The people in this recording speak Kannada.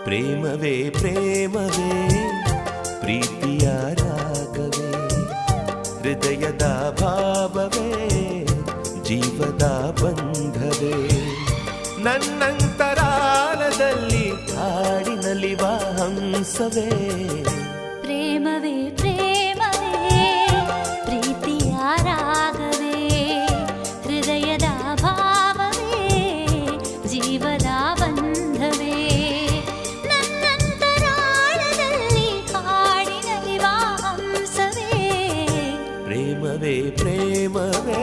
ಪ್ರೇಮವೇ ಪ್ರೇಮವೇ ಪ್ರೀತಿಯ ರಾಗವೇ ಹೃದಯದ ಭಾವವೇ ಜೀವದ ಬಂಧವೇ ನನ್ನಂತರಾಳದಲ್ಲಿ ಕಾಡಿನಲಿವ ಹಂಸವೇ ಪ್ರೇಮವೇ ಪ್ರೇಮವೇ ಪ್ರೀತಿಯ ರಾಗವೇ ಹೃದಯದ ಭಾವವೇ ಜೀವದ ಬಂಧವೇ ನನ್ನಂತರಾಳದಲ್ಲಿ ಕಾಡಿನಲಿವ ಹಂಸವೇ ಪ್ರೇಮವೇ ಪ್ರೇಮವೇ